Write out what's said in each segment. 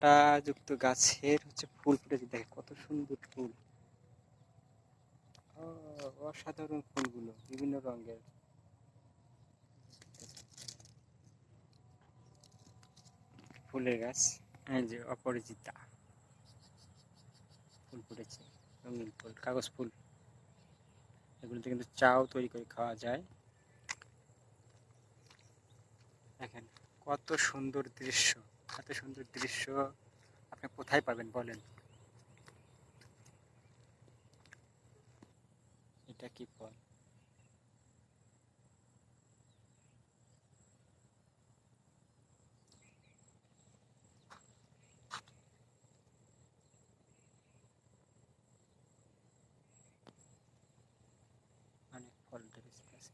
পাতা যুক্ত গাছের ফুল ফুটেছে, দেখে কত সুন্দর ফুল। অসাধারণ ফুলগুলো বিভিন্ন রঙের। ফুলের গাছ, এই যে অপরাজিতা ফুল ফুটেছে, রঙিন ফুল, কাগজ ফুল। এগুলোতে কিন্তু চাও তৈরি করে খাওয়া যায়। দেখেন কত সুন্দর দৃশ্য, এত সুন্দর দৃশ্য আপনি কোথায় পাবেন বলেন? এটা কি ফল? অনেক ফল ধরেছে গাছে।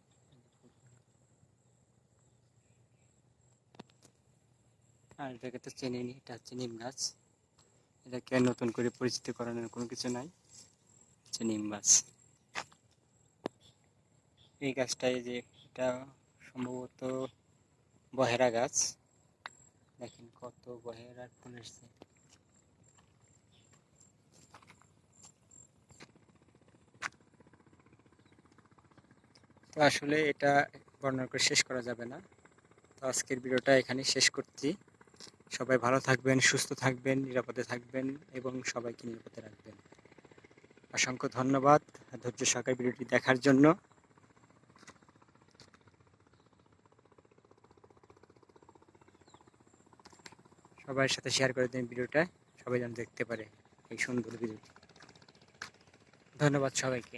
আর এটাকে তো চেনেনি, এটা হচ্ছে নিম গাছ। এটাকে নতুন করে পরিচিত করানোর কোনো কিছু নাই, হচ্ছে নিম গাছ। এই গাছটাই যে এটা সম্ভবত বহেরা গাছ। দেখেন কত বহেরার ফুল এসছে। তো আসলে এটা বর্ণনা করে শেষ করা যাবে না। তো আজকের ভিডিওটা এখানে শেষ করছি। সবাই ভালো থাকবেন, সুস্থ থাকবেন, নিরাপদে থাকবেন এবং সবাইকে নিরাপদে রাখবেন। অসংখ্য ধন্যবাদ ধৈর্য সহকারে ভিডিওটি দেখার জন্য। সবার সাথে শেয়ার করে দিন ভিডিওটা, সবাই যেন দেখতে পারে এই সুন্দর ভিডিওটি। ধন্যবাদ সবাইকে।